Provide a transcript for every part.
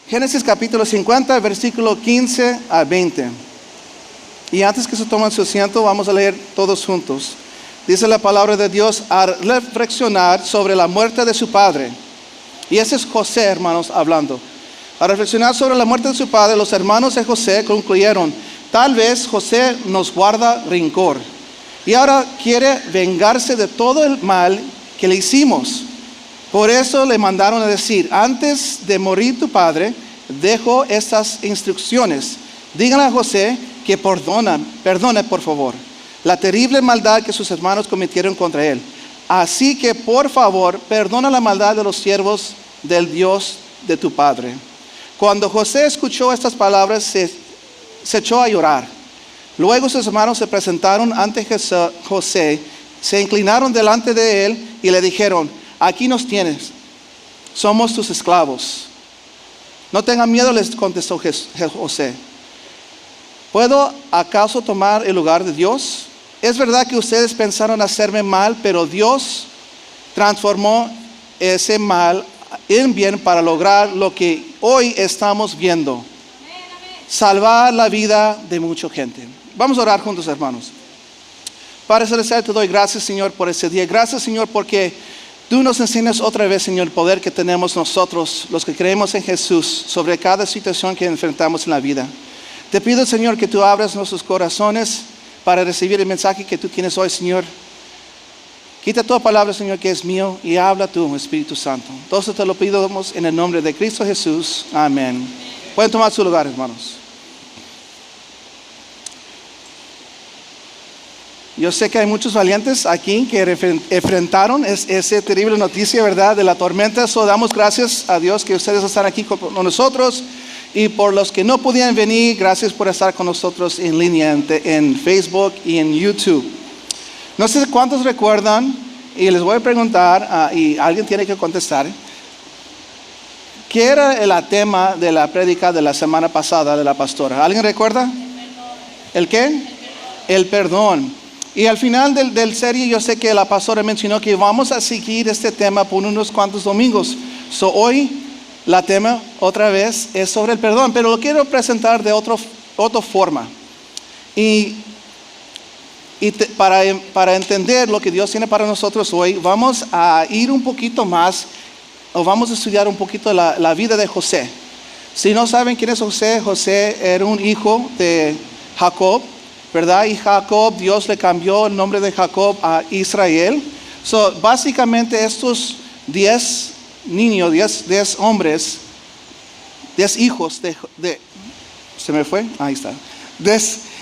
Génesis capítulo 50, versículo 15 a 20. Y antes que se tomen su asiento, vamos a leer todos juntos. Dice la palabra de Dios: al reflexionar sobre la muerte de su padre. Y ese es José, hermanos, hablando. Al reflexionar sobre la muerte de su padre, los hermanos de José concluyeron: tal vez José nos guarda rencor y ahora quiere vengarse de todo el mal que le hicimos. Por eso le mandaron a decir: antes de morir tu padre, dejó estas instrucciones. Díganle a José que perdone por favor la terrible maldad que sus hermanos cometieron contra él. Así que por favor, perdona la maldad de los siervos del Dios de tu padre. Cuando José escuchó estas palabras, se echó a llorar. Luego sus hermanos se presentaron ante José, se inclinaron delante de él y le dijeron: aquí nos tienes, somos tus esclavos. No tengan miedo, les contestó José. ¿Puedo acaso tomar el lugar de Dios? Es verdad que ustedes pensaron hacerme mal, pero Dios transformó ese mal en bien para lograr lo que hoy estamos viendo: salvar la vida de mucha gente. Vamos a orar juntos, hermanos. Padre celestial, te doy gracias, Señor, por ese día. Gracias, Señor, porque tú nos enseñas otra vez, Señor, el poder que tenemos nosotros, los que creemos en Jesús, sobre cada situación que enfrentamos en la vida. Te pido, Señor, que tú abras nuestros corazones para recibir el mensaje que tú tienes hoy, Señor. Quita toda palabra, Señor, que es mío, y habla tú, Espíritu Santo. Entonces te lo pedimos en el nombre de Cristo Jesús. Amén. Pueden tomar su lugar, hermanos. Yo sé que hay muchos valientes aquí que enfrentaron esa terrible noticia, ¿verdad?, de la tormenta. So, damos gracias a Dios que ustedes están aquí con nosotros. Y por los que no podían venir, gracias por estar con nosotros en línea, en Facebook y en YouTube. No sé cuántos recuerdan, y les voy a preguntar, y alguien tiene que contestar: ¿qué era el tema de la prédica de la semana pasada de la pastora? ¿Alguien recuerda? ¿El qué? El perdón. Y al final del serie, yo sé que la pastora mencionó que vamos a seguir este tema por unos cuantos domingos. So, hoy la tema otra vez es sobre el perdón, pero lo quiero presentar de otra forma. Para entender lo que Dios tiene para nosotros hoy, vamos a ir un poquito más, o vamos a estudiar un poquito la vida de José. Si no saben quién es José, José era un hijo de Jacob, ¿verdad? Y Jacob, Dios le cambió el nombre de Jacob a Israel. So, básicamente estos 10 niños, 10 hombres, 10 hijos de ¿se me fue? Ahí está.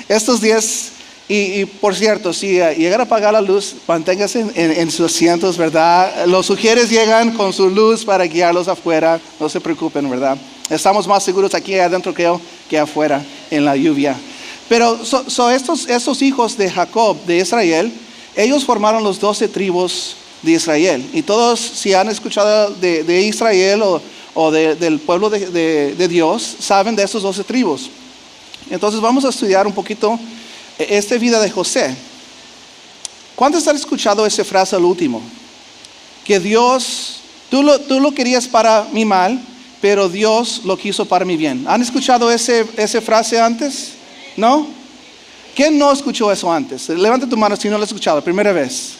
Estos 10, y por cierto, si llegan a apagar la luz, manténganse en sus asientos, ¿verdad? Los sugieres llegan con su luz para guiarlos afuera, no se preocupen, ¿verdad? Estamos más seguros aquí adentro que afuera en la lluvia. Pero estos hijos de Jacob, de Israel, ellos formaron los 12 tribus de Israel. Y todos, si han escuchado de Israel o del pueblo de Dios, saben de estos 12 tribus. Entonces vamos a estudiar un poquito esta vida de José. ¿Cuántos han escuchado esa frase al último? Que Dios, tú lo querías para mi mal, pero Dios lo quiso para mi bien. ¿Han escuchado esa frase antes? ¿No? ¿Quién no escuchó eso antes? Levanta tu mano si no lo has escuchado, primera vez.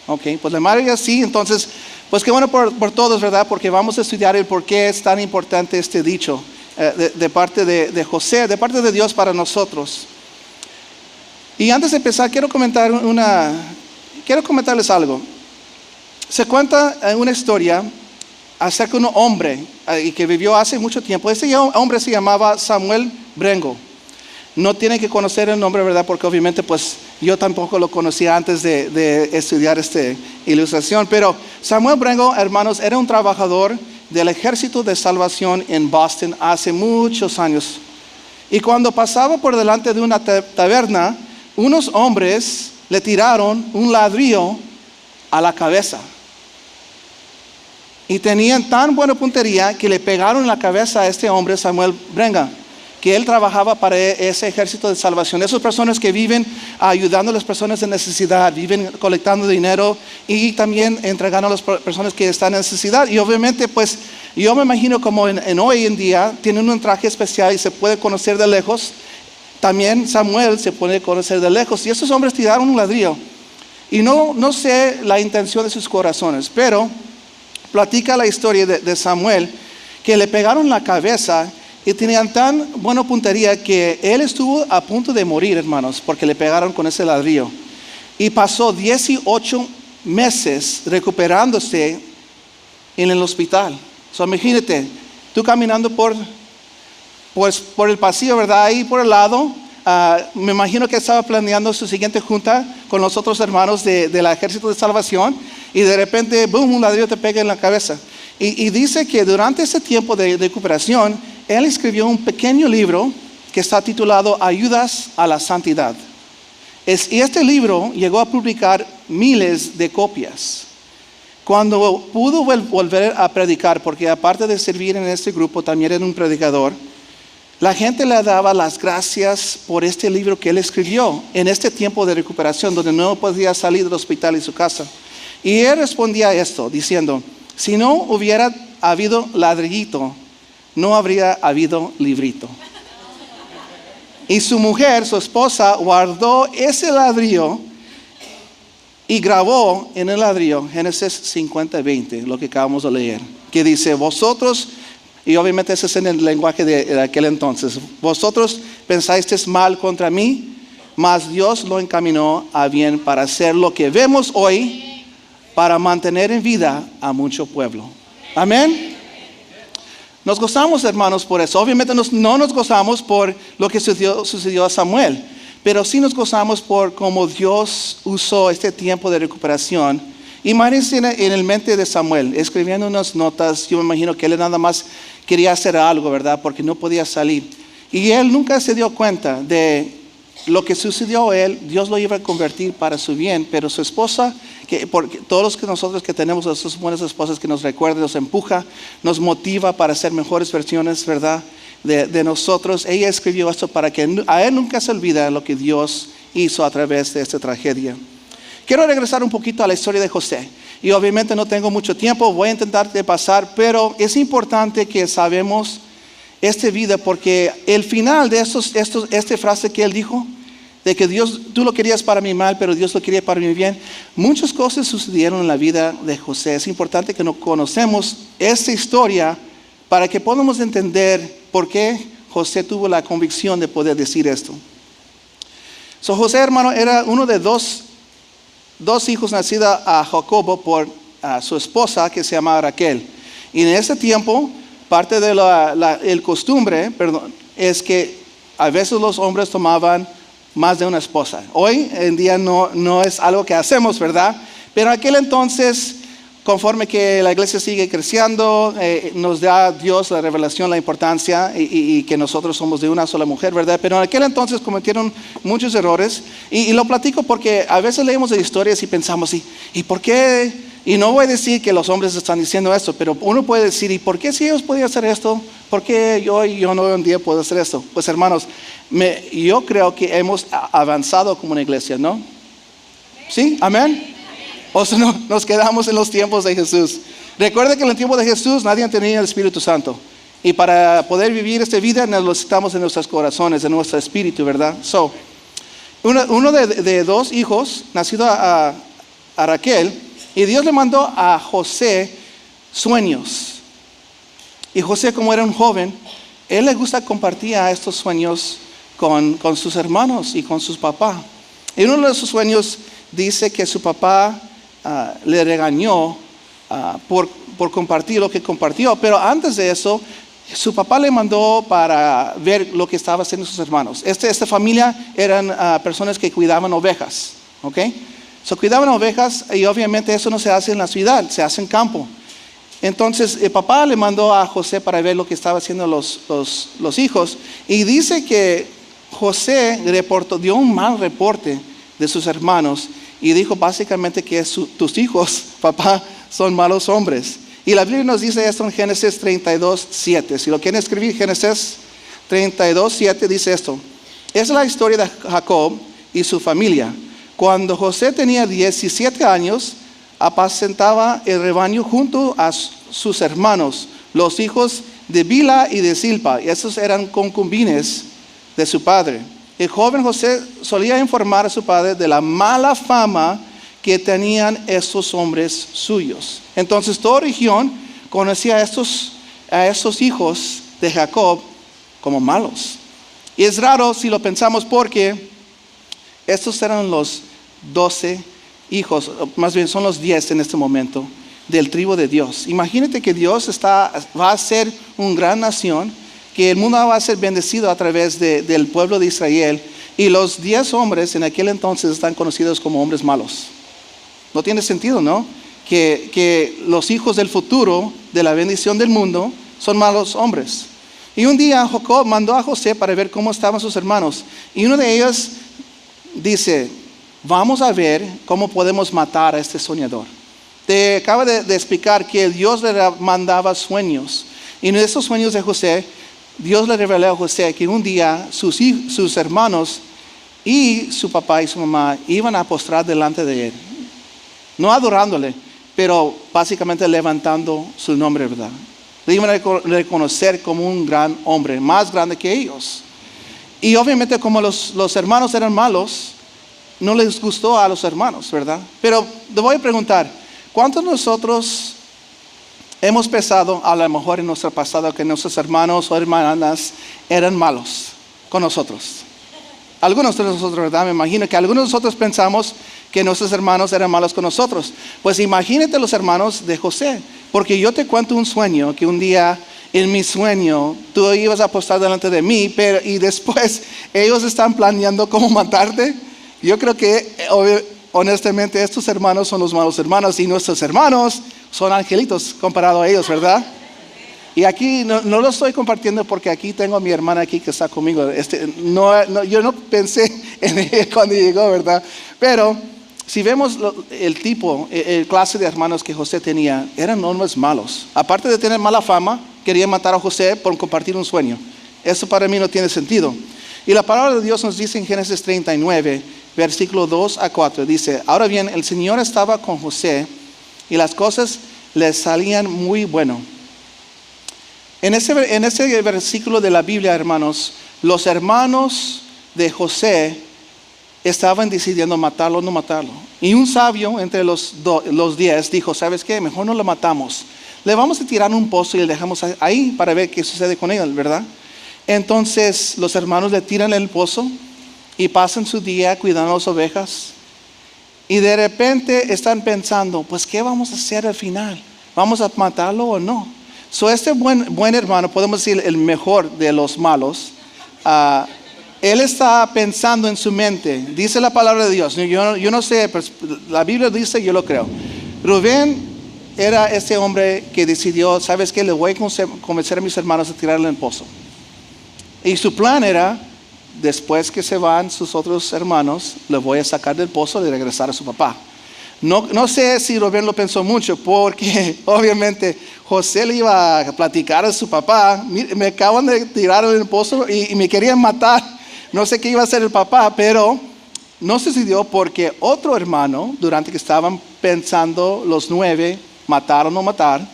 Ok, pues la mayoría sí. Entonces, pues qué bueno por todos, ¿verdad? Porque vamos a estudiar el por qué es tan importante este dicho de parte de José, de parte de Dios para nosotros. Y antes de empezar, quiero comentarles algo. Se cuenta una historia acerca de un hombre que vivió hace mucho tiempo. Ese hombre se llamaba Samuel Brengo. No tienen que conocer el nombre, ¿verdad? Porque obviamente pues yo tampoco lo conocía antes de estudiar esta ilustración. Pero Samuel Brengo, hermanos, era un trabajador del Ejército de Salvación en Boston hace muchos años. Y cuando pasaba por delante de una taberna, unos hombres le tiraron un ladrillo a la cabeza. Y tenían tan buena puntería que le pegaron en la cabeza a este hombre, Samuel Brengo. que él trabajaba para ese ejército de salvación. Esas personas que viven ayudando a las personas en necesidad, viven colectando dinero y también entregando a las personas que están en necesidad. Y obviamente, pues, yo me imagino como hoy en día tienen un traje especial y se puede conocer de lejos. También Samuel se puede conocer de lejos. Y esos hombres tiraron un ladrillo. Y no sé la intención de sus corazones, pero platica la historia de Samuel, que le pegaron la cabeza y tenían tan buena puntería que él estuvo a punto de morir, hermanos, porque le pegaron con ese ladrillo. Y pasó 18 meses recuperándose en el hospital. So, imagínate, tú caminando por el pasillo, ¿verdad? Ahí por el lado. Me imagino que estaba planeando su siguiente junta con los otros hermanos del ejército de salvación y de repente, boom, un ladrillo te pega en la cabeza. Y dice que durante ese tiempo de recuperación, él escribió un pequeño libro que está titulado Ayudas a la Santidad. Y este libro llegó a publicar miles de copias. Cuando pudo volver a predicar, porque aparte de servir en este grupo, también era un predicador, la gente le daba las gracias por este libro que él escribió en este tiempo de recuperación, donde no podía salir del hospital y su casa. Y él respondía a esto, diciendo, si no hubiera habido ladrillito, no habría habido librito. Y su mujer, su esposa, guardó ese ladrillo y grabó en el ladrillo Génesis 50:20, lo que acabamos de leer, que dice, vosotros, y obviamente ese es en el lenguaje de aquel entonces, vosotros pensasteis mal contra mí, mas Dios lo encaminó a bien para hacer lo que vemos hoy, para mantener en vida a mucho pueblo. Amén. Nos gozamos, hermanos, por eso. Obviamente no nos gozamos por lo que sucedió a Samuel, pero sí nos gozamos por cómo Dios usó este tiempo de recuperación. Imagínense en el mente de Samuel, escribiendo unas notas. Yo me imagino que él nada más quería hacer algo, ¿verdad? Porque no podía salir. Y él nunca se dio cuenta de lo que sucedió a él. Dios lo iba a convertir para su bien, pero su esposa, porque todos nosotros que tenemos esas buenas esposas que nos recuerdan, nos empuja, nos motiva para ser mejores versiones, ¿verdad? De nosotros. Ella escribió esto para que a él nunca se olvida lo que Dios hizo a través de esta tragedia. Quiero regresar un poquito a la historia de José. Y obviamente no tengo mucho tiempo, voy a intentar de pasar, pero es importante que sabemos esta vida, porque el final de esta frase que él dijo, de que Dios, tú lo querías para mi mal, pero Dios lo quería para mi bien. Muchas cosas sucedieron en la vida de José. Es importante que nos conocemos esta historia para que podamos entender por qué José tuvo la convicción de poder decir esto. José, hermano, era uno de dos hijos nacidos a Jacobo por su esposa que se llamaba Raquel. Y en ese tiempo, parte de el costumbre, es que a veces los hombres tomaban más de una esposa. Hoy en día no es algo que hacemos, ¿verdad? Pero en aquel entonces, conforme que la iglesia sigue creciendo, nos da Dios la revelación, la importancia y que nosotros somos de una sola mujer, ¿verdad? Pero en aquel entonces cometieron muchos errores y lo platico porque a veces leemos de historias y pensamos, ¿y por qué? Y no voy a decir que los hombres están diciendo esto, pero uno puede decir, ¿y por qué si ellos podían hacer esto? ¿Por qué yo no un día puedo hacer esto? Pues hermanos, yo creo que hemos avanzado como una iglesia, ¿no? ¿Sí? ¿Amén? O sea, no, nos quedamos en los tiempos de Jesús. Recuerda que en el tiempo de Jesús nadie tenía el Espíritu Santo. Y para poder vivir esta vida necesitamos en nuestros corazones, en nuestro espíritu, ¿verdad? Uno de dos hijos, nacido a Raquel, y Dios le mandó a José sueños. Y José, como era un joven, él le gusta compartir estos sueños con sus hermanos y con sus papás. En uno de sus sueños dice que su papá le regañó por compartir lo que compartió, pero antes de eso su papá le mandó para ver lo que estaba haciendo sus hermanos. Esta familia eran personas que cuidaban ovejas, ¿ok? Cuidaban ovejas y obviamente eso no se hace en la ciudad, se hace en campo. Entonces el papá le mandó a José para ver lo que estaban haciendo los hijos y dice que José dio un mal reporte de sus hermanos y dijo básicamente que tus hijos, papá, son malos hombres. Y la Biblia nos dice esto en Génesis 32:7. Si lo quieren escribir, Génesis 32:7 dice esto. Es la historia de Jacob y su familia. Cuando José tenía 17 años, apacentaba el rebaño junto a sus hermanos, los hijos de Bilha y de Zilpa. Y esos eran concubines de su padre. El joven José solía informar a su padre de la mala fama que tenían estos hombres suyos. Entonces toda región conocía a estos hijos de Jacob como malos. Y es raro si lo pensamos porque estos eran los 12 hijos, más bien son los 10 en este momento, del tribu de Dios. Imagínate que Dios va a ser una gran nación, que el mundo va a ser bendecido a través del pueblo de Israel, y los 10 hombres en aquel entonces están conocidos como hombres malos. No tiene sentido, ¿no? Que los hijos del futuro, de la bendición del mundo, son malos hombres. Y un día Jacob mandó a José para ver cómo estaban sus hermanos, y uno de ellos dice: vamos a ver cómo podemos matar a este soñador. Te acaba de explicar que Dios le mandaba sueños, y en esos sueños de José, Dios le reveló a José que un día sus hermanos y su papá y su mamá iban a postrar delante de él, no adorándole, pero básicamente levantando su nombre, ¿verdad? Le iban a reconocer como un gran hombre, más grande que ellos. Y obviamente como los hermanos eran malos, no les gustó a los hermanos, ¿verdad? Pero te voy a preguntar, ¿cuántos de nosotros hemos pensado a lo mejor en nuestro pasado que nuestros hermanos o hermanas eran malos con nosotros? Algunos de nosotros, ¿verdad? Me imagino que algunos de nosotros pensamos que nuestros hermanos eran malos con nosotros. Pues imagínate los hermanos de José, porque yo te cuento un sueño, que un día en mi sueño tú ibas a postar delante de mí, y después ellos están planeando cómo matarte. Yo creo que honestamente estos hermanos son los malos hermanos, y nuestros hermanos son angelitos comparado a ellos, ¿verdad? Y aquí no lo estoy compartiendo porque aquí tengo a mi hermana aquí que está conmigo. Yo no pensé en ella cuando llegó, ¿verdad? Pero si vemos el clase de hermanos que José tenía, eran hombres malos. Aparte de tener mala fama, querían matar a José por compartir un sueño. Eso para mí no tiene sentido. Y la palabra de Dios nos dice en Génesis 39, versículo 2-4, dice: ahora bien, el Señor estaba con José y las cosas le salían muy bueno. En ese versículo de la Biblia, hermanos, los hermanos de José estaban decidiendo matarlo o no matarlo. Y un sabio entre los 10 dijo: ¿sabes qué? Mejor no lo matamos. Le vamos a tirar un pozo y le dejamos ahí para ver qué sucede con él, ¿verdad? Entonces los hermanos le tiran el pozo y pasan su día cuidando las ovejas. Y de repente están pensando: pues ¿qué vamos a hacer al final? ¿Vamos a matarlo o no? Este buen hermano, podemos decir el mejor de los malos, él está pensando en su mente. Dice la palabra de Dios, yo no sé, pero la Biblia dice, yo lo creo. Rubén era este hombre que decidió: ¿sabes qué? Le voy a convencer a mis hermanos a tirarle en el pozo. Y su plan era: después que se van sus otros hermanos, le voy a sacar del pozo y regresar a su papá. No sé si Rubén lo pensó mucho, porque obviamente José le iba a platicar a su papá: me acaban de tirar en el pozo y me querían matar. No sé qué iba a hacer el papá, pero no sucedió, porque otro hermano, durante que estaban pensando los 9, matar o no matar,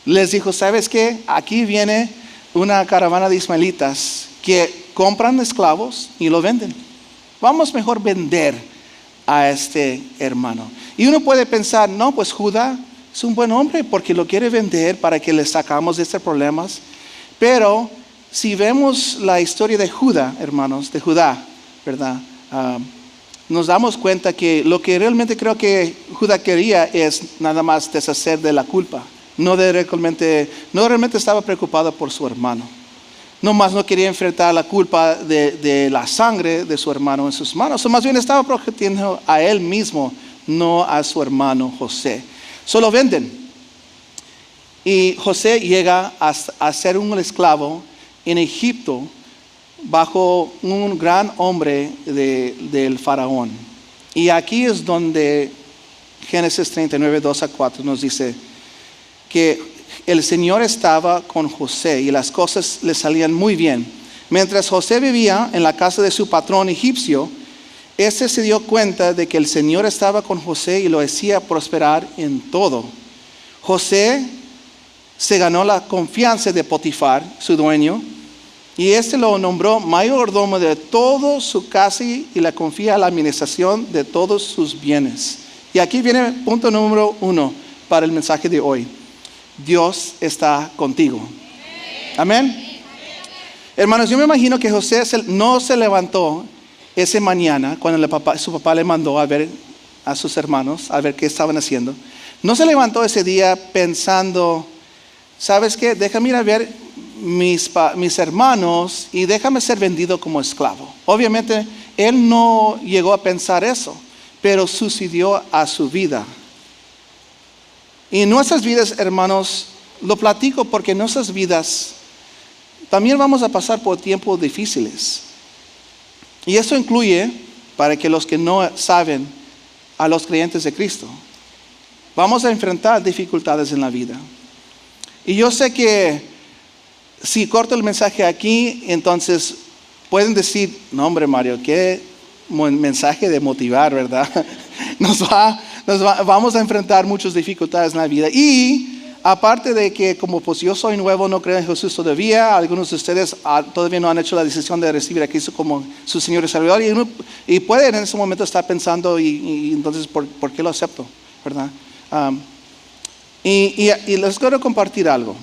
les dijo: ¿sabes qué? Aquí viene una caravana de ismaelitas que compran esclavos y lo venden. Vamos mejor vender a este hermano. Y uno puede pensar: no, pues Judá es un buen hombre porque lo quiere vender para que le sacamos de estos problemas. Pero si vemos la historia de Judá, hermanos, de Judá, ¿verdad? Nos damos cuenta que lo que realmente creo que Judá quería es nada más deshacer de la culpa. No realmente estaba preocupado por su hermano. No quería enfrentar la culpa de la sangre de su hermano en sus manos. O más bien estaba protegiendo a él mismo, no a su hermano José. Solo venden. Y José llega a ser un esclavo en Egipto bajo un gran hombre del faraón. Y aquí es donde Génesis 39, 2-4 nos dice que el Señor estaba con José y las cosas le salían muy bien. Mientras José vivía en la casa de su patrón egipcio, este se dio cuenta de que el Señor estaba con José y lo hacía prosperar en todo. José se ganó la confianza de Potifar, su dueño, y este lo nombró mayordomo de toda su casa y le confía la administración de todos sus bienes. Y aquí viene el punto número 1 para el mensaje de hoy. Dios está contigo. Amén. Hermanos, yo me imagino que José no se levantó esa mañana cuando su papá le mandó a ver a sus hermanos, a ver qué estaban haciendo. No se levantó ese día pensando, ¿sabes qué? Déjame ir a ver mis hermanos y déjame ser vendido como esclavo. Obviamente, él no llegó a pensar eso, pero sucedió a su vida. Y en nuestras vidas, hermanos, lo platico porque en nuestras vidas también vamos a pasar por tiempos difíciles. Y eso incluye, para que los que no saben, a los creyentes de Cristo. Vamos a enfrentar dificultades en la vida. Y yo sé que si corto el mensaje aquí, entonces pueden decir, no hombre Mario, qué mensaje de motivar, ¿verdad? Vamos a enfrentar muchas dificultades en la vida. Y aparte de que como pues yo soy nuevo, no creo en Jesús todavía, algunos de ustedes todavía no han hecho la decisión de recibir a Cristo como su Señor y Salvador, y pueden en ese momento estar pensando, y entonces, ¿por qué lo acepto? ¿Verdad? Y les quiero compartir algo.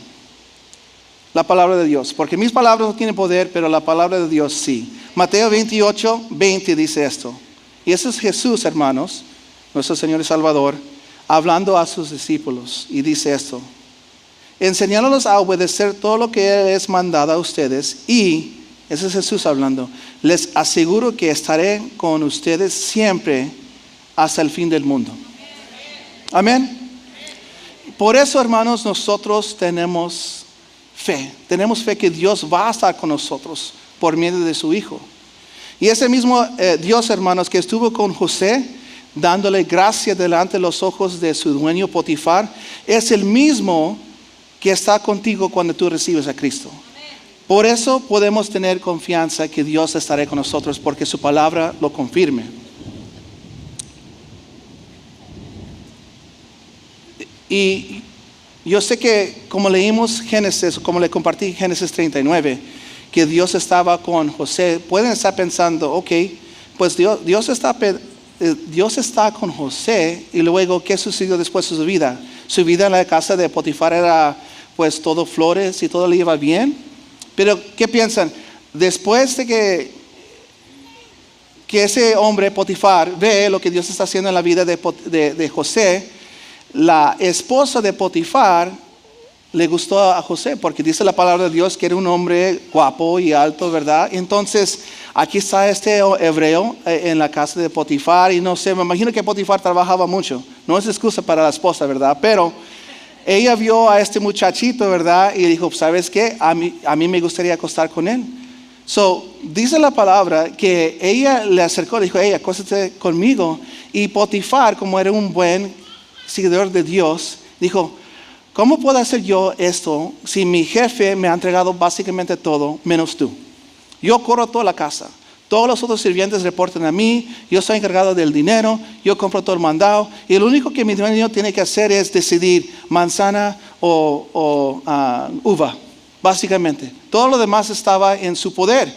La palabra de Dios, porque mis palabras no tienen poder, pero la palabra de Dios sí. Mateo 28:20 dice esto. Y ese es Jesús, hermanos, nuestro Señor y Salvador, hablando a sus discípulos, y dice esto: enseñándolos a obedecer todo lo que Él les mandado a ustedes, y, ese es Jesús hablando, les aseguro que estaré con ustedes siempre hasta el fin del mundo. Amén. Por eso, hermanos, nosotros tenemos fe que Dios va a estar con nosotros por medio de su Hijo. Y ese mismo Dios, hermanos, que estuvo con José, dándole gracia delante de los ojos de su dueño Potifar, es el mismo que está contigo cuando tú recibes a Cristo. Por eso podemos tener confianza que Dios estará con nosotros, porque su palabra lo confirme. Y yo sé que como leímos Génesis, como le compartí Génesis 39, que Dios estaba con José, pueden estar pensando, ok, pues Dios está con José, y luego, ¿qué sucedió después de su vida? Su vida en la casa de Potifar era pues todo flores y todo le iba bien. Pero, ¿qué piensan? Después de que ese hombre Potifar ve lo que Dios está haciendo en la vida de José, la esposa de Potifar le gustó a José, porque dice la palabra de Dios que era un hombre guapo y alto, ¿verdad? Entonces, aquí está este hebreo en la casa de Potifar, y no sé, me imagino que Potifar trabajaba mucho. No es excusa para la esposa, ¿verdad? Pero ella vio a este muchachito, ¿verdad? Y dijo, ¿sabes qué? A mí me gustaría acostar con él. Dice la palabra que ella le acercó, le dijo, hey, acuéstate conmigo. Y Potifar, como era un buen seguidor de Dios, dijo, ¿cómo puedo hacer yo esto si mi jefe me ha entregado básicamente todo menos tú? Yo corro toda la casa, todos los otros sirvientes reportan a mí, yo soy encargado del dinero, yo compro todo el mandado, y lo único que mi dueño tiene que hacer es decidir manzana o uva, básicamente. Todo lo demás estaba en su poder.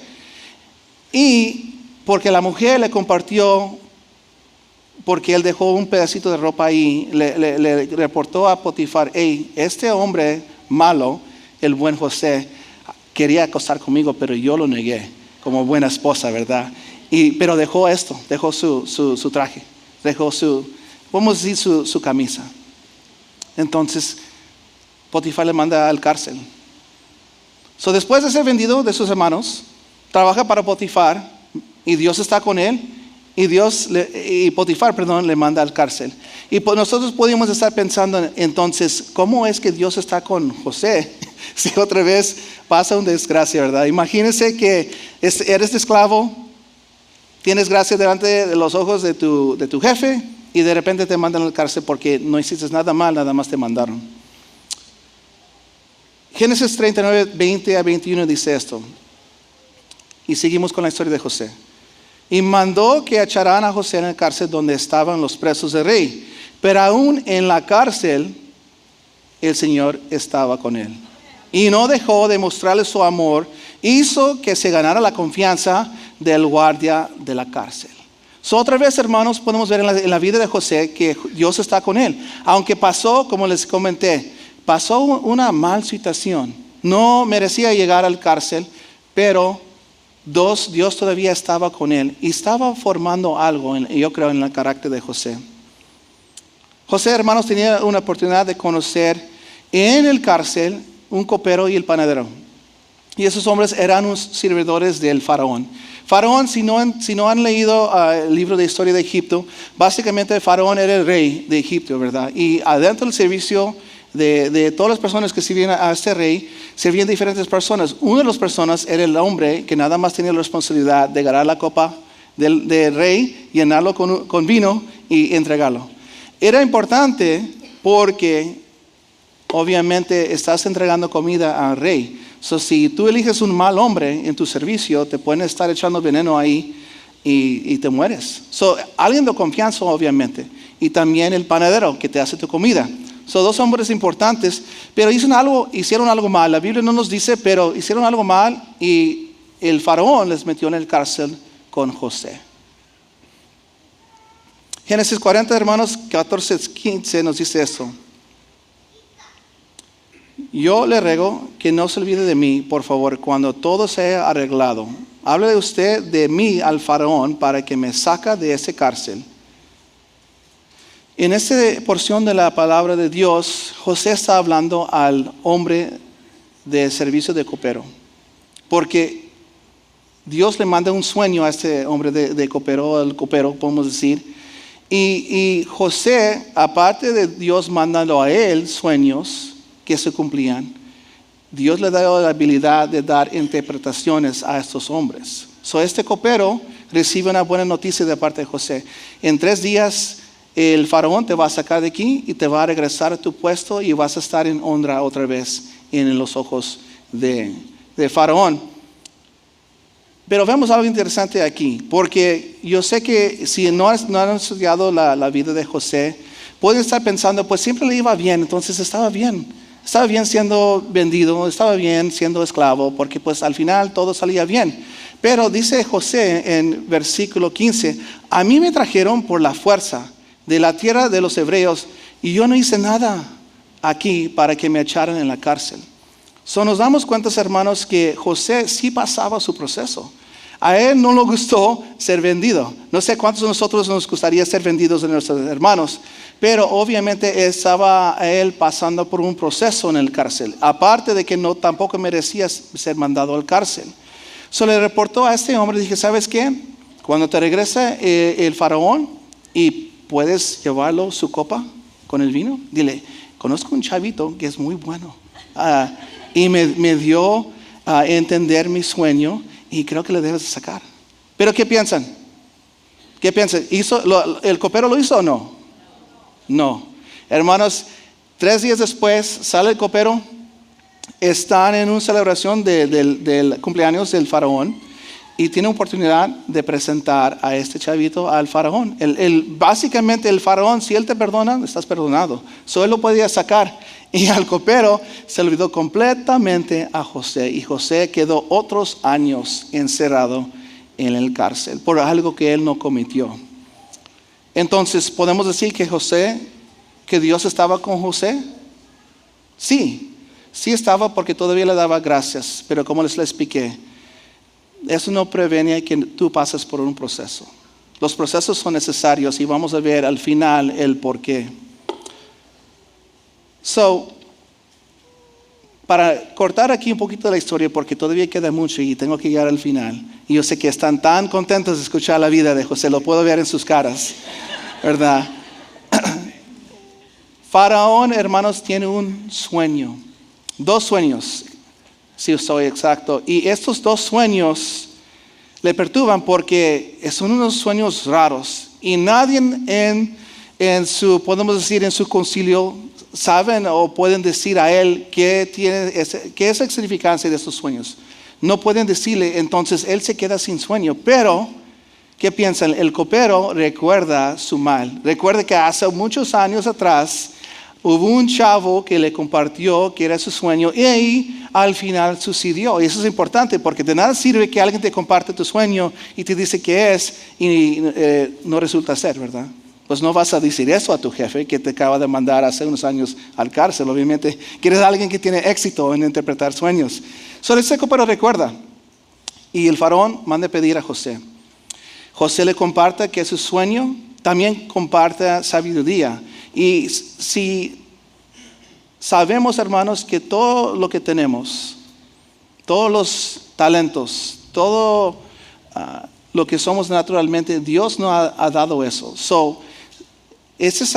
Y porque la mujer le compartió, porque él dejó un pedacito de ropa ahí, le reportó a Potifar, hey, este hombre malo, el buen José, quería acostar conmigo, pero yo lo negué como buena esposa, ¿verdad? Pero dejó esto, dejó su traje, dejó vamos a decir, su camisa. Entonces, Potifar le manda al cárcel. Después de ser vendido de sus hermanos, trabaja para Potifar, y Dios está con él. Y Potifar, le manda al cárcel. Y nosotros podemos estar pensando entonces, ¿cómo es que Dios está con José? Si otra vez pasa una desgracia, ¿verdad? Imagínense que eres esclavo, tienes gracia delante de los ojos de tu jefe, y de repente te mandan al cárcel porque no hiciste nada mal, nada más te mandaron. Génesis 39, 20 a 21 dice esto. Y seguimos con la historia de José. Y mandó que echaran a José en la cárcel donde estaban los presos del rey. Pero aún en la cárcel, el Señor estaba con él. Y no dejó de mostrarle su amor. Hizo que se ganara la confianza del guardia de la cárcel. Otra vez, hermanos, podemos ver en la vida de José que Dios está con él. Aunque pasó, como les comenté, pasó una mala situación. No merecía llegar a la cárcel, pero Dios todavía estaba con él. Y estaba formando algo, yo creo, en el carácter de José. José, hermanos, tenía una oportunidad de conocer en el cárcel un copero y el panadero. Y esos hombres eran unos servidores del faraón. Faraón, si no han leído el libro de historia de Egipto, básicamente Faraón era el rey de Egipto, ¿verdad? Y adentro del servicio de todas las personas que sirvían a este rey, servían diferentes personas. Una de las personas era el hombre que nada más tenía la responsabilidad de agarrar la copa del rey, llenarlo con vino y entregarlo. Era importante porque obviamente estás entregando comida al rey. Si tú eliges un mal hombre en tu servicio, te pueden estar echando veneno ahí y te mueres. Alguien de confianza, obviamente. Y también el panadero que te hace tu comida. Son dos hombres importantes, pero hicieron algo mal. La Biblia no nos dice, pero hicieron algo mal y el faraón les metió en el cárcel con José. Génesis 40, hermanos, 14-15 nos dice esto. Yo le ruego que no se olvide de mí, por favor, cuando todo se haya arreglado. Hable usted de mí al faraón para que me saque de esa cárcel. En esta porción de la palabra de Dios, José está hablando al hombre de servicio de copero. Porque Dios le manda un sueño a este hombre de copero, al copero, podemos decir. Y José, aparte de Dios mandando a él sueños que se cumplían, Dios le da la habilidad de dar interpretaciones a estos hombres. Este copero recibe una buena noticia de parte de José. En 3 días el faraón te va a sacar de aquí y te va a regresar a tu puesto y vas a estar en honra otra vez en los ojos de faraón. Pero vemos algo interesante aquí, porque yo sé que si no han estudiado la vida de José, pueden estar pensando, pues siempre le iba bien, entonces estaba bien. Estaba bien siendo vendido, estaba bien siendo esclavo, porque pues al final todo salía bien. Pero dice José en versículo 15, a mí me trajeron por la fuerza de la tierra de los hebreos y yo no hice nada aquí para que me echaran en la cárcel. Nos damos cuenta, hermanos, que José sí pasaba su proceso. A él no le gustó ser vendido. No sé cuántos de nosotros nos gustaría ser vendidos de nuestros hermanos, pero obviamente estaba él pasando por un proceso en el cárcel. Aparte de que tampoco merecía ser mandado al cárcel. Le reportó a este hombre y dije, ¿sabes qué? Cuando te regrese el faraón y puedes llevarlo su copa con el vino, dile, conozco un chavito que es muy bueno. Y me dio a entender mi sueño y creo que le debes sacar. ¿Pero qué piensan? ¿Qué piensan? ¿El copero lo hizo o no? No. Hermanos, 3 días después sale el copero. Están en una celebración del cumpleaños del faraón y tiene oportunidad de presentar a este chavito al faraón. Básicamente el faraón, si él te perdona, estás perdonado. Él lo podía sacar. Y al copero se le olvidó completamente a José. Y José quedó otros años encerrado en el cárcel por algo que él no cometió. Entonces, ¿podemos decir que Dios estaba con José? Sí estaba porque todavía le daba gracias. Pero como les expliqué, eso no previene que tú pases por un proceso. Los procesos son necesarios y vamos a ver al final el por qué. Para cortar aquí un poquito la historia, porque todavía queda mucho y tengo que llegar al final. Y yo sé que están tan contentos de escuchar la vida de José, lo puedo ver en sus caras, ¿verdad? Faraón, hermanos, tiene un sueño. 2 sueños, si soy exacto. Y estos 2 sueños le perturban porque son unos sueños raros. Y nadie podemos decir, en su concilio, saben o pueden decir a él qué es la significancia de estos sueños. no pueden decirle, entonces él se queda sin sueño. Pero, ¿qué piensan? El copero recuerda su mal. Recuerda que hace muchos años atrás hubo un chavo que le compartió que era su sueño y ahí al final sucedió. Y eso es importante porque de nada sirve que alguien te comparte tu sueño y te dice qué es y no resulta ser, ¿verdad? Pues no vas a decir eso a tu jefe que te acaba de mandar hace unos años al cárcel. Obviamente quieres a alguien que tiene éxito en interpretar sueños. Solo ese copero recuerda. Y el faraón manda pedir a José. José le comparte que es su sueño, también comparte sabiduría. Y si sabemos, hermanos, que todo lo que tenemos, todos los talentos, todo lo que somos naturalmente, Dios nos ha dado eso. Esa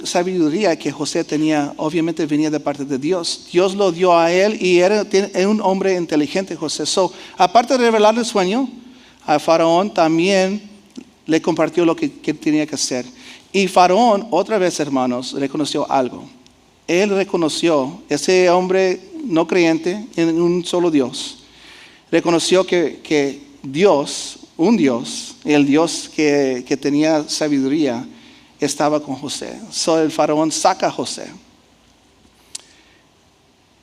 sabiduría que José tenía, obviamente venía de parte de Dios. Dios lo dio a él y era un hombre inteligente, José. Aparte de revelarle el sueño, a Faraón también le compartió lo que tenía que hacer. Y Faraón, otra vez, hermanos, reconoció algo. Él reconoció, ese hombre no creyente en un solo Dios, reconoció que Dios, un Dios, el Dios que tenía sabiduría, estaba con José. El faraón saca a José.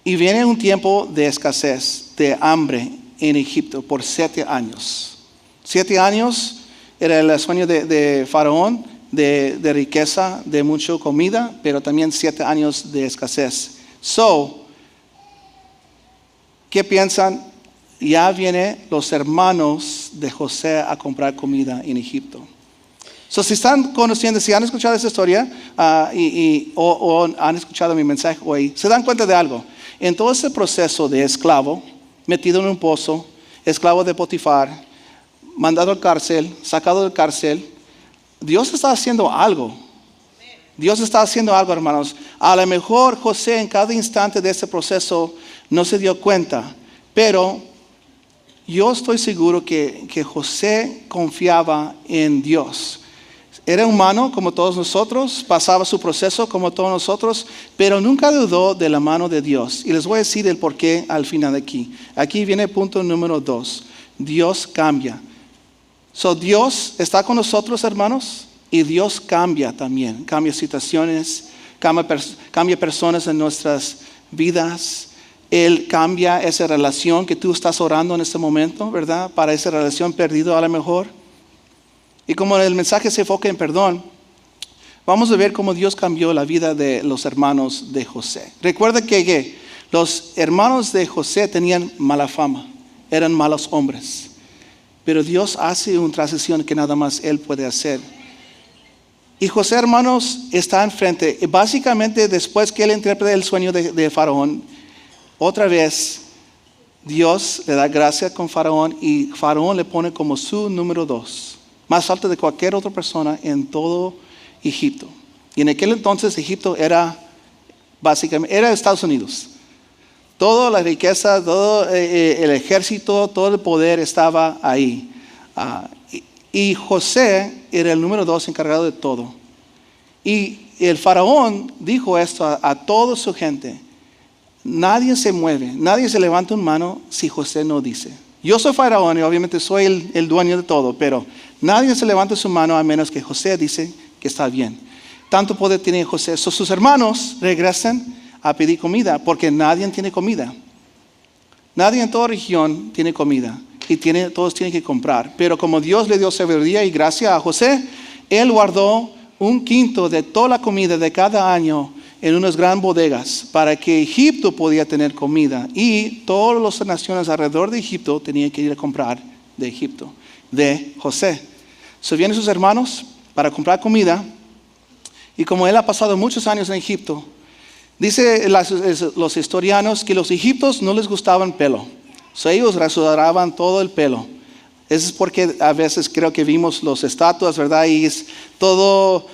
Y viene un tiempo de escasez, de hambre en Egipto por 7 años. 7 años era el sueño de faraón, de riqueza, de mucha comida, pero también 7 años de escasez. ¿Qué piensan? Ya vienen los hermanos de José a comprar comida en Egipto. Si están conociendo, si han escuchado esa historia o han escuchado mi mensaje hoy, se dan cuenta de algo. En todo ese proceso de esclavo, metido en un pozo, esclavo de Potifar, mandado a la cárcel, sacado de la cárcel, Dios está haciendo algo. Dios está haciendo algo, hermanos. A lo mejor José en cada instante de ese proceso no se dio cuenta, pero yo estoy seguro que José confiaba en Dios. Era humano como todos nosotros, pasaba su proceso como todos nosotros, pero nunca dudó de la mano de Dios. Y les voy a decir el porqué al final de aquí. Aquí viene el punto número 2. Dios cambia. Dios está con nosotros, hermanos, y Dios cambia también. Cambia situaciones, cambia personas en nuestras vidas. Él cambia esa relación que tú estás orando en este momento, ¿verdad? Para esa relación perdida a lo mejor. Y como el mensaje se enfoca en perdón, vamos a ver cómo Dios cambió la vida de los hermanos de José. Recuerda que los hermanos de José tenían mala fama, eran malos hombres. Pero Dios hace una transición que nada más Él puede hacer. Y José, hermanos, está enfrente. Y básicamente, después que Él interpreta el sueño de Faraón, otra vez Dios le da gracia con Faraón y Faraón le pone como su número 2. Más alto de cualquier otra persona en todo Egipto. Y en aquel entonces Egipto era Estados Unidos. Toda la riqueza, todo el ejército, todo el poder estaba ahí. Y José era el número 2 encargado de todo. Y el faraón dijo esto a toda su gente. Nadie se mueve, nadie se levanta una mano si José no dice. Yo soy faraón y obviamente soy el dueño de todo, pero nadie se levanta su mano a menos que José dice que está bien. Tanto poder tiene José. Sus hermanos regresan a pedir comida porque nadie tiene comida. Nadie en toda región tiene comida y todos tienen que comprar. Pero como Dios le dio sabiduría y gracia a José, Él guardó 1/5 de toda la comida de cada año en unas grandes bodegas para que Egipto podía tener comida y todas las naciones alrededor de Egipto tenían que ir a comprar de Egipto, de José. Vienen sus hermanos para comprar comida y como él ha pasado muchos años en Egipto, dice los historianos que los egipcios no les gustaba el pelo. Ellos rasuraban todo el pelo. Eso es porque a veces creo que vimos las estatuas, ¿verdad? Y es todo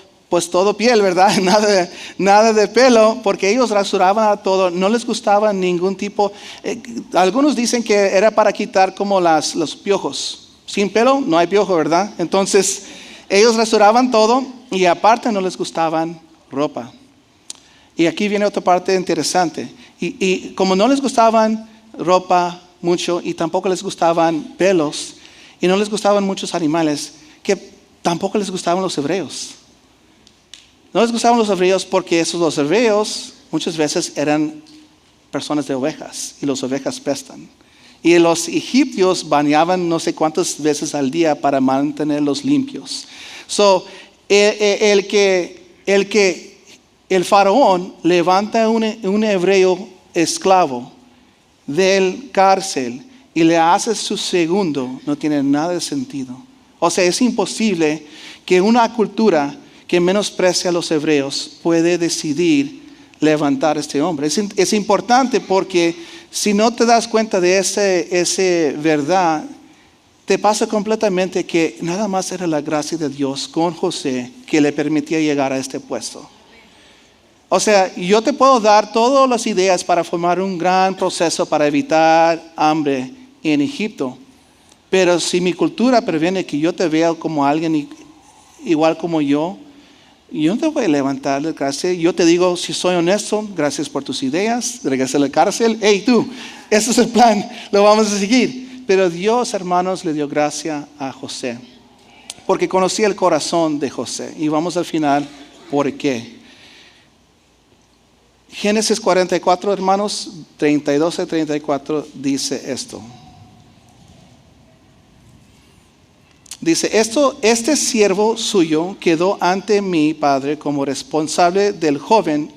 piel, ¿verdad? Nada de pelo, porque ellos rasuraban a todo, no les gustaba ningún tipo. Algunos dicen que era para quitar como los piojos. Sin pelo no hay piojo, ¿verdad? Entonces, ellos rasuraban todo y aparte no les gustaban ropa. Y aquí viene otra parte interesante. Y como no les gustaban ropa, mucho y tampoco les gustaban pelos y no les gustaban muchos animales, que tampoco les gustaban los hebreos. No les gustaban los hebreos porque los hebreos muchas veces eran personas de ovejas y las ovejas pestan. Y los egipcios bañaban no sé cuántas veces al día para mantenerlos limpios. El faraón levanta un hebreo esclavo del cárcel y le hace su segundo, no tiene nada de sentido. O sea, es imposible que una cultura que menosprecia a los hebreos puede decidir levantar a este hombre. Es importante porque si no te das cuenta de esa verdad, te pasa completamente que nada más era la gracia de Dios con José que le permitía llegar a este puesto. O sea, yo te puedo dar todas las ideas para formar un gran proceso para evitar hambre en Egipto, pero si mi cultura previene que yo te vea como alguien igual como yo no te voy a levantar de cárcel. Yo te digo, si soy honesto, gracias por tus ideas, regresa a la cárcel. Hey tú, ese es el plan, lo vamos a seguir. Pero Dios, hermanos, le dio gracia a José, porque conocía el corazón de José. Y vamos al final, ¿por qué? Génesis 44, hermanos, 32 a 34 dice esto. Dice, este siervo suyo quedó ante mi padre como responsable del joven.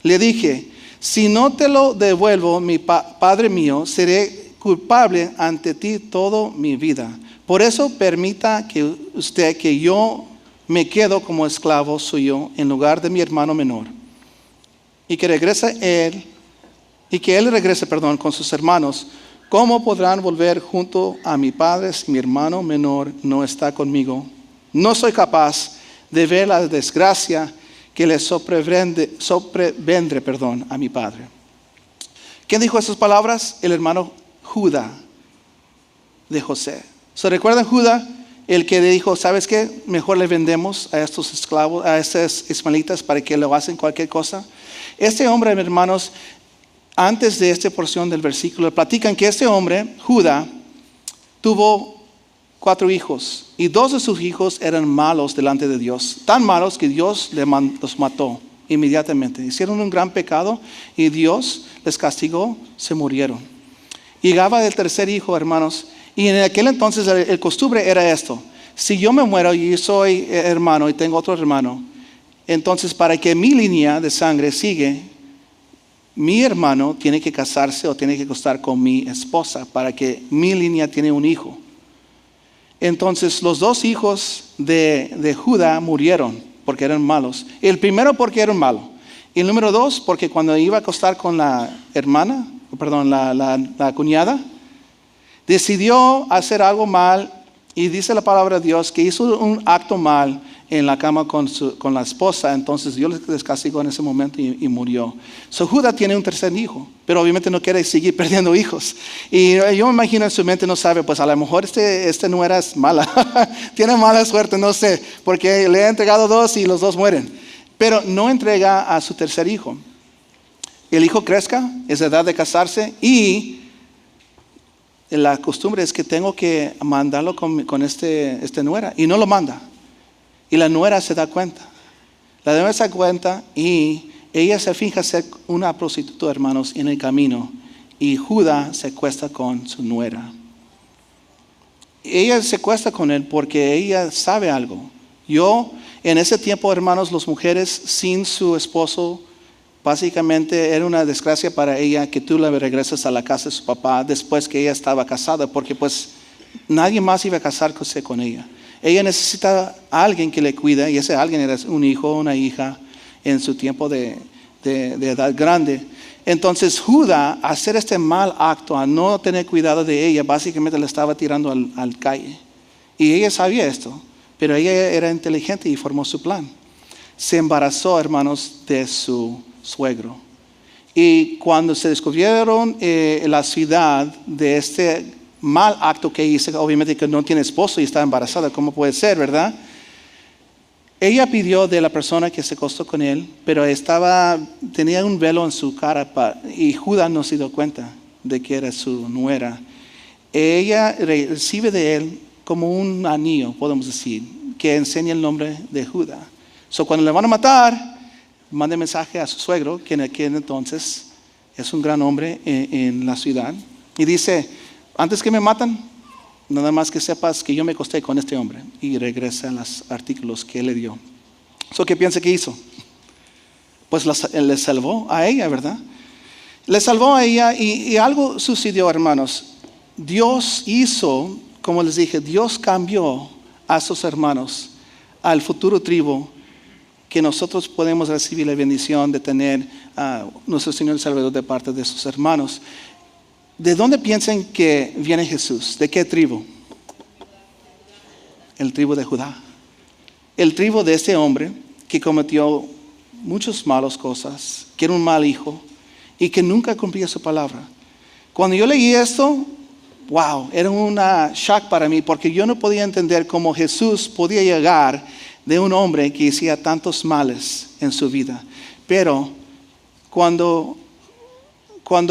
Le dije, si no te lo devuelvo, mi padre mío, seré culpable ante ti toda mi vida. Por eso permita que yo me quedo como esclavo suyo en lugar de mi hermano menor. Y que él regrese con sus hermanos. ¿Cómo podrán volver junto a mi padre si mi hermano menor no está conmigo? No soy capaz de ver la desgracia que le sobrevendré a mi padre. ¿Quién dijo esas palabras? El hermano Judá de José. ¿Se recuerdan Judá? El que le dijo, ¿sabes qué? Mejor le vendemos a estos esclavos, a estos ismaelitas para que lo hacen cualquier cosa. Este hombre, hermanos, antes de esta porción del versículo, platican que este hombre, Judá, tuvo 4 hijos. Y 2 de sus hijos eran malos delante de Dios. Tan malos que Dios los mató inmediatamente. Hicieron un gran pecado y Dios les castigó, se murieron. Llegaba el tercer hijo, hermanos. Y en aquel entonces el costumbre era esto. Si yo me muero y soy hermano y tengo otro hermano, entonces para que mi línea de sangre sigue, mi hermano tiene que casarse o tiene que acostar con mi esposa para que mi línea tiene un hijo. Entonces los 2 hijos de Judá murieron porque eran malos. El primero porque era malo. Y el número 2 porque cuando iba a acostar con la cuñada, decidió hacer algo mal y dice la palabra de Dios que hizo un acto mal en la cama con la esposa. Entonces Dios les castigó en ese momento y murió. Judá tiene un tercer hijo, pero obviamente no quiere seguir perdiendo hijos. Y yo me imagino en su mente no sabe, pues a lo mejor este nuera es mala, tiene mala suerte, no sé, porque le ha entregado 2 y los 2 mueren. Pero no entrega a su tercer hijo. El hijo crezca, es edad de casarse y la costumbre es que tengo que mandarlo con este nuera y no lo manda. Y la nuera se da cuenta. La nuera se da cuenta y ella se finge ser una prostituta, hermanos, en el camino. Y Judá se acuesta con su nuera. Ella se acuesta con él porque ella sabe algo. En ese tiempo, hermanos, las mujeres sin su esposo, básicamente era una desgracia para ella que tú le regresas a la casa de su papá después que ella estaba casada, porque pues nadie más iba a casarse con ella. Ella necesita a alguien que le cuide y ese alguien era un hijo o una hija en su tiempo de edad grande. Entonces Judá, a hacer este mal acto, a no tener cuidado de ella, básicamente le estaba tirando al calle. Y ella sabía esto, pero ella era inteligente y formó su plan. Se embarazó, hermanos, de su suegro. Y cuando se descubrieron la ciudad de este mal acto que hizo, obviamente que no tiene esposo y está embarazada, ¿cómo puede ser, verdad? Ella pidió de la persona que se acostó con él, pero tenía un velo en su cara y Judá no se dio cuenta de que era su nuera. ella recibe de él como un anillo, podemos decir, que enseña el nombre de Judá. Cuando le van a matar, manda mensaje a su suegro, que en aquel entonces es un gran hombre en la ciudad, y dice: antes que me matan, nada más que sepas que yo me acosté con este hombre. Y regresa a los artículos que él le dio. ¿Qué piensa que hizo? Pues le salvó a ella, ¿verdad? Le salvó a ella y algo sucedió, hermanos. Dios hizo, como les dije, Dios cambió a sus hermanos, al futuro tribu, que nosotros podemos recibir la bendición de tener a nuestro Señor y Salvador de parte de sus hermanos. ¿De dónde piensan que viene Jesús? ¿De qué tribu? El tribu de Judá. El tribu de ese hombre que cometió muchas malas cosas, que era un mal hijo y que nunca cumplía su palabra. Cuando yo leí esto, wow, era una shock para mí, porque yo no podía entender cómo Jesús podía llegar de un hombre que hacía tantos males en su vida. Pero cuando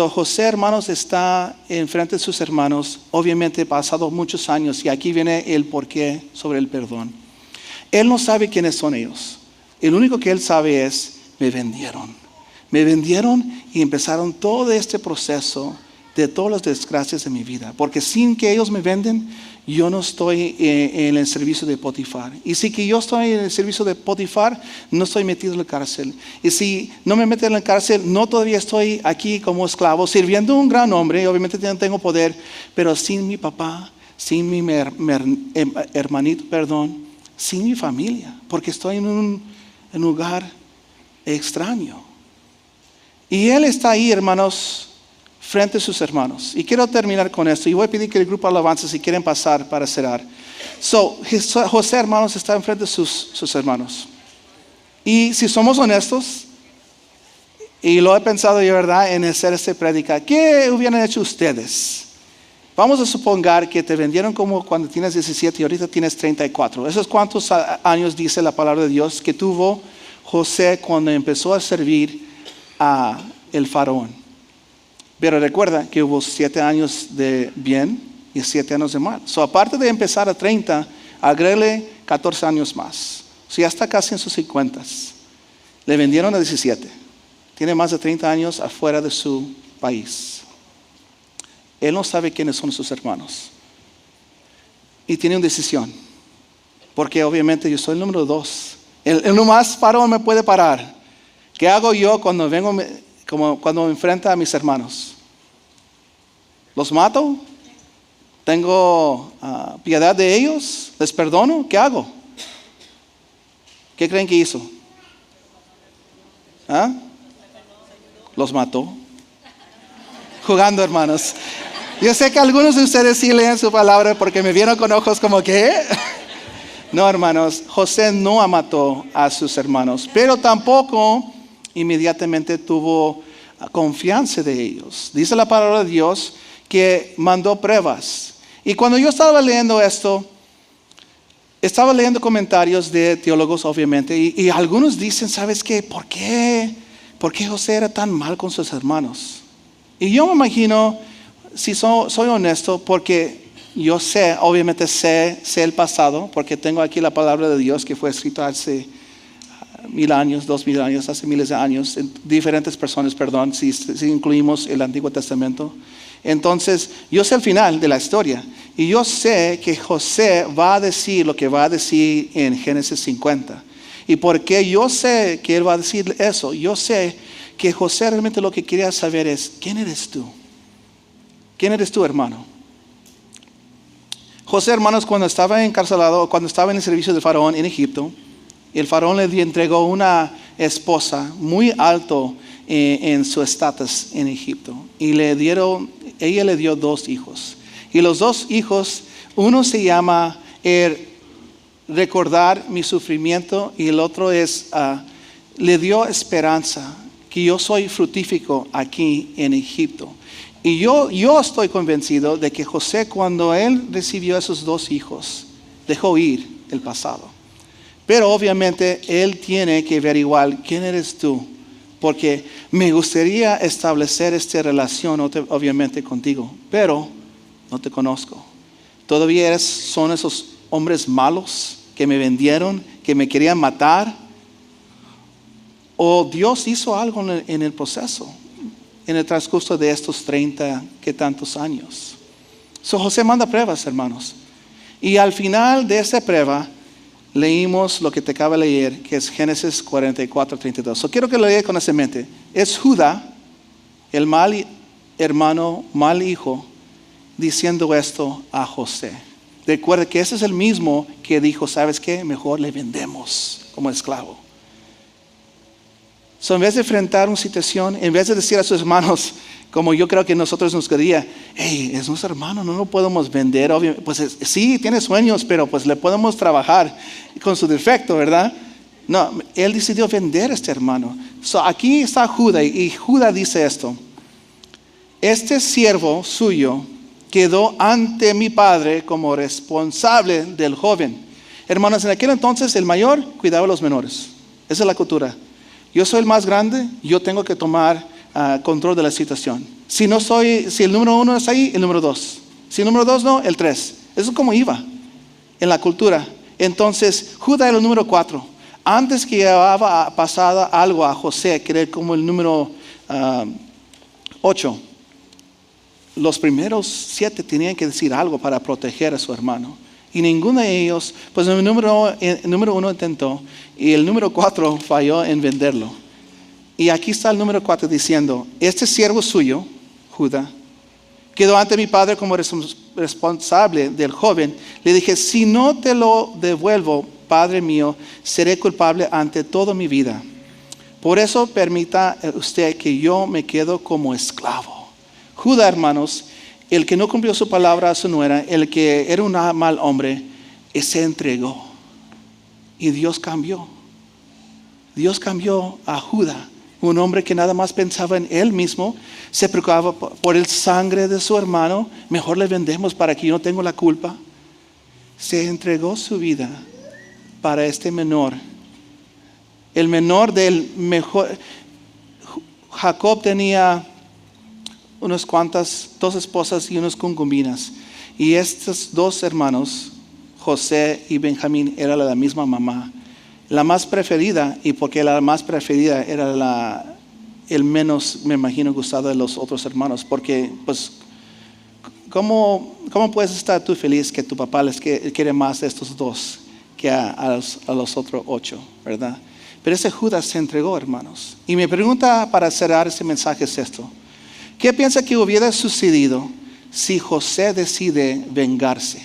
José, hermanos, está enfrente de sus hermanos, obviamente pasado muchos años, y aquí viene el porqué sobre el perdón. Él no sabe quiénes son ellos. El único que él sabe es: me vendieron. Me vendieron y empezaron todo este proceso de todas las desgracias de mi vida. Porque sin que ellos me venden, yo no estoy en el servicio de Potifar. Y si que yo estoy en el servicio de Potifar, no estoy metido en la cárcel. Y si no me meten en la cárcel, no todavía estoy aquí como esclavo, sirviendo a un gran hombre. Obviamente no tengo poder, pero sin mi papá, sin mi hermanito, sin mi familia, porque estoy en un lugar extraño. Y él está ahí, hermanos, frente a sus hermanos. Y quiero terminar con esto. Y voy a pedir que el grupo alabanza, si quieren pasar para cerrar. José, hermanos, está enfrente de sus hermanos. Y si somos honestos, y lo he pensado yo, ¿verdad?, en hacer esta prédica, ¿qué hubieran hecho ustedes? Vamos a suponer que te vendieron como cuando tienes 17 y ahorita tienes 34. ¿Esos cuántos años dice la palabra de Dios que tuvo José cuando empezó a servir a el faraón? Pero recuerda que hubo 7 años de bien y 7 años de mal. Aparte de empezar a 30, agrégale 14 años más. Ya está casi en sus 50. Le vendieron a 17. Tiene más de 30 años afuera de su país. Él no sabe quiénes son sus hermanos. Y tiene una decisión. Porque obviamente yo soy el número 2. El nomás faraón me puede parar. ¿Qué hago yo cuando cuando me enfrenta a mis hermanos? ¿Los mato? ¿Tengo piedad de ellos? ¿Les perdono? ¿Qué hago? ¿Qué creen que hizo? Los mató. Jugando, hermanos. Yo sé que algunos de ustedes sí leen su palabra porque me vieron con ojos como que... No, hermanos, José no mató a sus hermanos, pero tampoco inmediatamente tuvo confianza de ellos. Dice la palabra de Dios que mandó pruebas. Y cuando yo estaba leyendo esto, estaba leyendo comentarios de teólogos, obviamente, y algunos dicen, ¿sabes qué? ¿Por qué José era tan mal con sus hermanos? Y yo me imagino, si soy honesto, porque yo sé, obviamente sé el pasado, porque tengo aquí la palabra de Dios que fue escrita hace 1000 años, 2000 años, hace miles de años, en diferentes personas, si incluimos el Antiguo Testamento. Entonces, yo sé el final de la historia, y yo sé que José va a decir lo que va a decir en Génesis 50. ¿Y por qué yo sé que él va a decir eso? Yo sé que José realmente lo que quería saber es, ¿quién eres tú? ¿Quién eres tú, hermano? José, hermanos, cuando estaba encarcelado, cuando estaba en el servicio del faraón en Egipto, el faraón le entregó una esposa muy alto en su estatus en Egipto. Y ella le dio 2 hijos. Y los 2 hijos, uno se llama recordar mi sufrimiento, y el otro es, le dio esperanza, que yo soy fructífero aquí en Egipto. Y yo estoy convencido de que José, cuando él recibió a esos 2 hijos, dejó ir el pasado. Pero obviamente él tiene que averiguar quién eres tú, porque me gustaría establecer esta relación obviamente contigo, pero no te conozco. Todavía son esos hombres malos que me vendieron, que me querían matar. O Dios hizo algo en el proceso, en el transcurso de estos 30 que tantos años. José manda pruebas, hermanos. Y al final de esta prueba, leímos lo que te acabo de leer, que es Génesis 44:32. Quiero que lo leas con esa mente. Es Judá, el mal hermano, mal hijo, diciendo esto a José. Recuerda que ese es el mismo que dijo, ¿sabes qué? Mejor le vendemos como esclavo. En vez de enfrentar una situación, en vez de decir a sus hermanos, como yo creo que nosotros nos quería, hey, es nuestro hermano, no lo podemos vender. Obviamente, pues sí, tiene sueños, pero pues le podemos trabajar con su defecto, ¿verdad? No, él decidió vender a este hermano. Aquí está Judá, y Judá dice esto: este siervo suyo quedó ante mi padre como responsable del joven. Hermanos, en aquel entonces el mayor cuidaba a los menores. Esa es la cultura. Yo soy el más grande, yo tengo que tomar control de la situación. Si el número 1 es ahí, el número 2. Si el número 2 no, el 3. Eso es como iba en la cultura. Entonces, Judá era el número 4. Antes que llevaba pasado algo a José, que era como el número 8, los primeros 7 tenían que decir algo para proteger a su hermano. Y ninguno de ellos, pues el número 1 intentó y el número 4 falló en venderlo. Y aquí está el número 4 diciendo, este siervo suyo, Judá, quedó ante mi padre como responsable del joven. Le dije, si no te lo devuelvo, padre mío, seré culpable ante toda mi vida. Por eso permita usted que yo me quedo como esclavo. Judá, hermanos, el que no cumplió su palabra a su nuera, el que era un mal hombre, se entregó. Y Dios cambió. Dios cambió a Judá, un hombre que nada más pensaba en él mismo, se preocupaba por el sangre de su hermano. Mejor le vendemos para que yo no tenga la culpa. Se entregó su vida para este menor. El menor del mejor. Jacob tenía unas cuantas, 2 esposas y unas concubinas. Y estos 2 hermanos, José y Benjamín, eran la misma mamá. La más preferida, y porque la más preferida era el menos, me imagino, gustado de los otros hermanos. Porque, pues, ¿cómo puedes estar tú feliz que tu papá les quiere más de estos 2 que a los otros 8, ¿verdad? Pero ese Judas se entregó, hermanos. Y mi pregunta para cerrar este mensaje es esto. ¿Qué piensa que hubiera sucedido si José decide vengarse?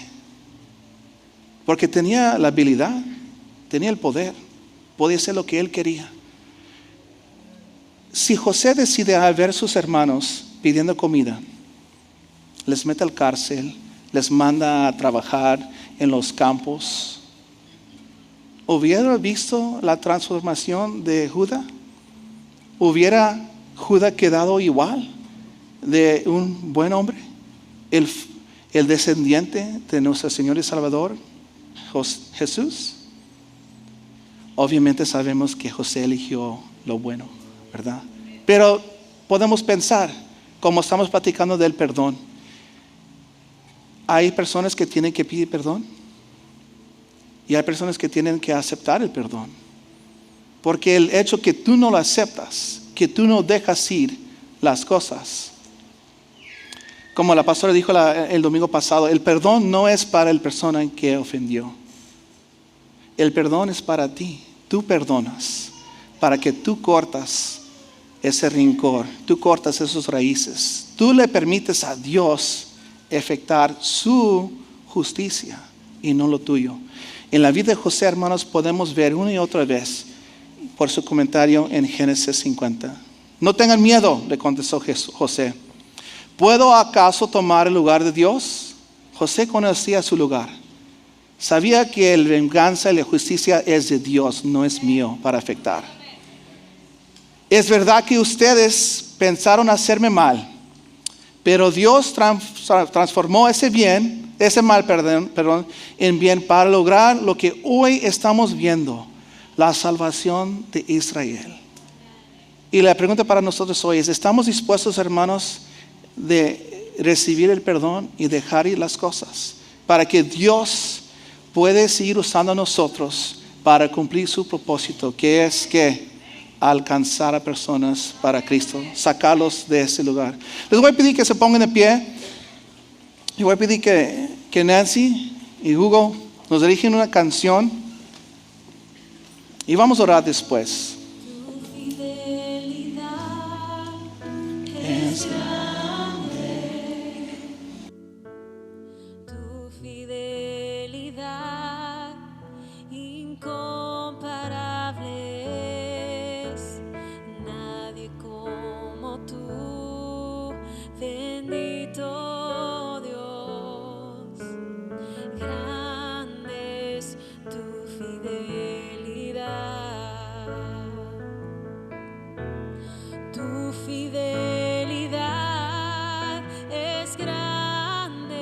Porque tenía la habilidad, tenía el poder, podía hacer lo que él quería. Si José decide ver a sus hermanos pidiendo comida, les mete al cárcel, les manda a trabajar en los campos, ¿hubiera visto la transformación de Judá? ¿Hubiera Judá quedado igual de un buen hombre? El descendiente de nuestro Señor y Salvador, Jesús. Obviamente sabemos que José eligió lo bueno, ¿verdad? Pero podemos pensar, como estamos platicando del perdón, hay personas que tienen que pedir perdón y hay personas que tienen que aceptar el perdón. Porque el hecho que tú no lo aceptas, que tú no dejas ir las cosas, como la pastora dijo el domingo pasado, el perdón no es para la persona que ofendió. El perdón es para ti. Tú perdonas para que tú cortas ese rencor, tú cortas esas raíces. Tú le permites a Dios efectuar su justicia y no lo tuyo. En la vida de José, hermanos, podemos ver una y otra vez por su comentario en Génesis 50. No tengan miedo, le contestó José. ¿Puedo acaso tomar el lugar de Dios? José conocía su lugar. Sabía que la venganza y la justicia es de Dios, no es mío para afectar. Es verdad que ustedes pensaron hacerme mal, pero Dios transformó ese mal, en bien para lograr lo que hoy estamos viendo, la salvación de Israel. Y la pregunta para nosotros hoy es, ¿estamos dispuestos, hermanos, de recibir el perdón y dejar ir las cosas, para que Dios pueda seguir usando a nosotros para cumplir su propósito, que es que alcanzar a personas para Cristo, sacarlos de ese lugar. Les voy a pedir que se pongan de pie y voy a pedir que Nancy y Hugo nos dirigen una canción y vamos a orar después. Es tu fidelidad incomparable es, nadie como tú, bendito Dios, grande es tu fidelidad, tu fidelidad es grande,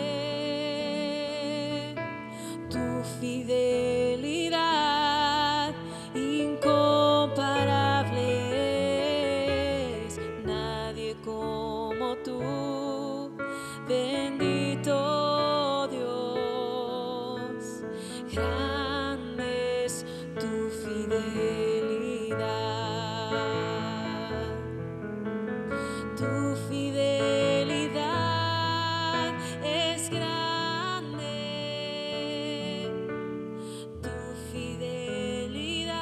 tu fidelidad incomparable es, nadie como tú, bendito Dios, grande es tu fidelidad, tu fidelidad es grande, tu fidelidad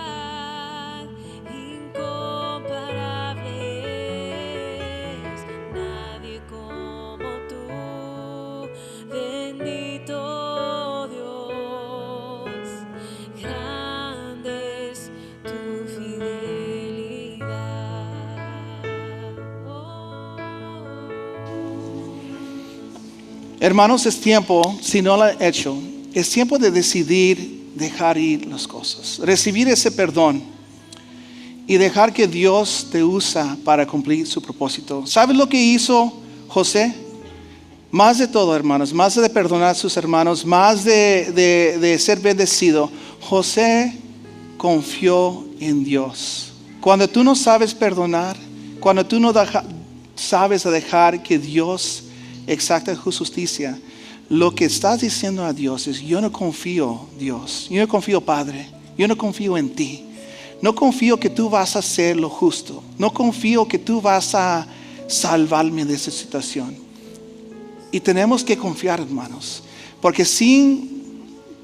incomparable es, nadie como tú, bendito Dios, grande es tu fidelidad. Oh. Hermanos, es tiempo, si no lo han hecho, es tiempo de decidir dejar ir las cosas, recibir ese perdón y dejar que Dios te usa para cumplir su propósito. ¿Sabes lo que hizo José? Más de todo, hermanos, más de perdonar a sus hermanos, más de ser bendecido, José confió en Dios. Cuando tú no sabes perdonar, cuando tú no sabes dejar que Dios exacte su justicia, lo que estás diciendo a Dios es: yo no confío, Dios, yo no confío, Padre, yo no confío en ti, no confío que tú vas a hacer lo justo, no confío que tú vas a salvarme de esa situación. Y tenemos que confiar, hermanos, porque sin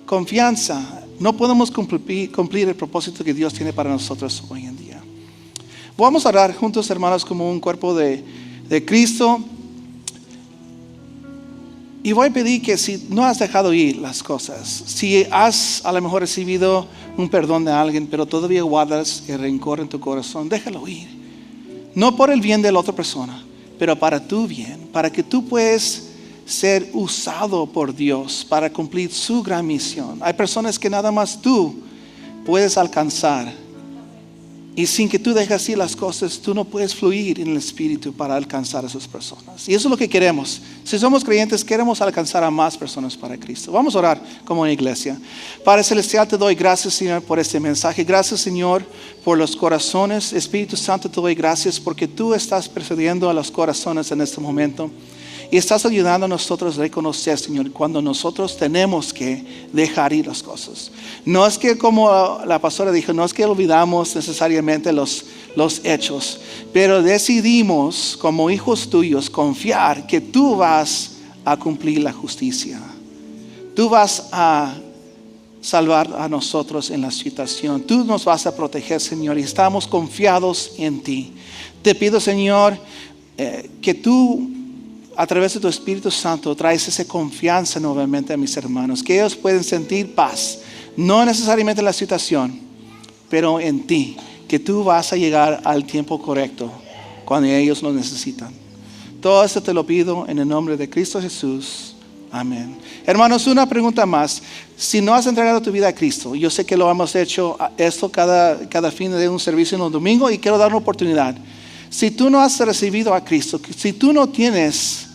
confianza no podemos cumplir el propósito que Dios tiene para nosotros hoy en día. Vamos a orar juntos, hermanos, como un cuerpo de Cristo. Y voy a pedir que si no has dejado ir las cosas, si has a lo mejor recibido un perdón de alguien, pero todavía guardas el rencor en tu corazón, déjalo ir. No por el bien de la otra persona, pero para tu bien, para que tú puedas ser usado por Dios para cumplir su gran misión. Hay personas que nada más tú puedes alcanzar. Y sin que tú dejes ir las cosas, tú no puedes fluir en el Espíritu para alcanzar a esas personas. Y eso es lo que queremos. Si somos creyentes, queremos alcanzar a más personas para Cristo. Vamos a orar como una iglesia. Padre Celestial, te doy gracias, Señor, por este mensaje. Gracias, Señor, por los corazones. Espíritu Santo, te doy gracias porque tú estás persuadiendo a los corazones en este momento. Y estás ayudando a nosotros a reconocer, Señor, cuando nosotros tenemos que dejar ir las cosas. No es que, como la pastora dijo, no es que olvidamos necesariamente los hechos, pero decidimos como hijos tuyos confiar que tú vas a cumplir la justicia. Tú vas a salvar a nosotros en la situación. Tú nos vas a proteger, Señor, y estamos confiados en ti. Te pido, Señor, que tú, a través de tu Espíritu Santo, traes esa confianza nuevamente a mis hermanos, que ellos pueden sentir paz, no necesariamente en la situación, pero en ti, que tú vas a llegar al tiempo correcto cuando ellos lo necesitan. Todo esto te lo pido en el nombre de Cristo Jesús. Amén. Hermanos, una pregunta más. Si no has entregado tu vida a Cristo, yo sé que lo hemos hecho esto cada fin de un servicio en un domingo, y quiero dar una oportunidad. Si tú no has recibido a Cristo, si tú no tienes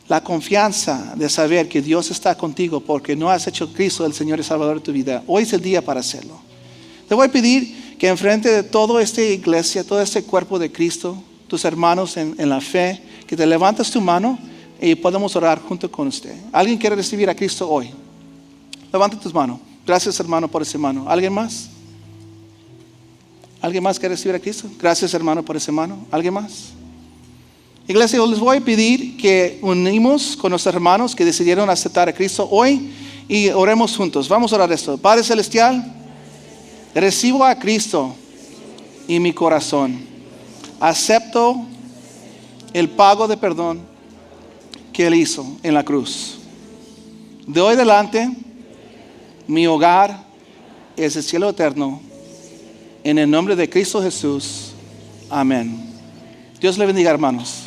la confianza de saber que Dios está contigo porque no has hecho a Cristo el Señor y Salvador de tu vida, hoy es el día para hacerlo. Te voy a pedir que enfrente de toda esta iglesia, todo este cuerpo de Cristo, tus hermanos en la fe, que te levantes tu mano y podemos orar junto con usted. ¿Alguien quiere recibir a Cristo hoy? Levanta tus manos. Gracias, hermano, por ese mano. ¿Alguien más? ¿Alguien más quiere recibir a Cristo? Gracias, hermano, por ese mano. ¿Alguien más? Iglesia, yo les voy a pedir que unimos con nuestros hermanos que decidieron aceptar a Cristo hoy y oremos juntos. Vamos a orar esto. Padre Celestial, recibo a Cristo en mi corazón. Acepto el pago de perdón que Él hizo en la cruz. De hoy adelante, mi hogar es el cielo eterno. En el nombre de Cristo Jesús. Amén. Dios le bendiga, hermanos.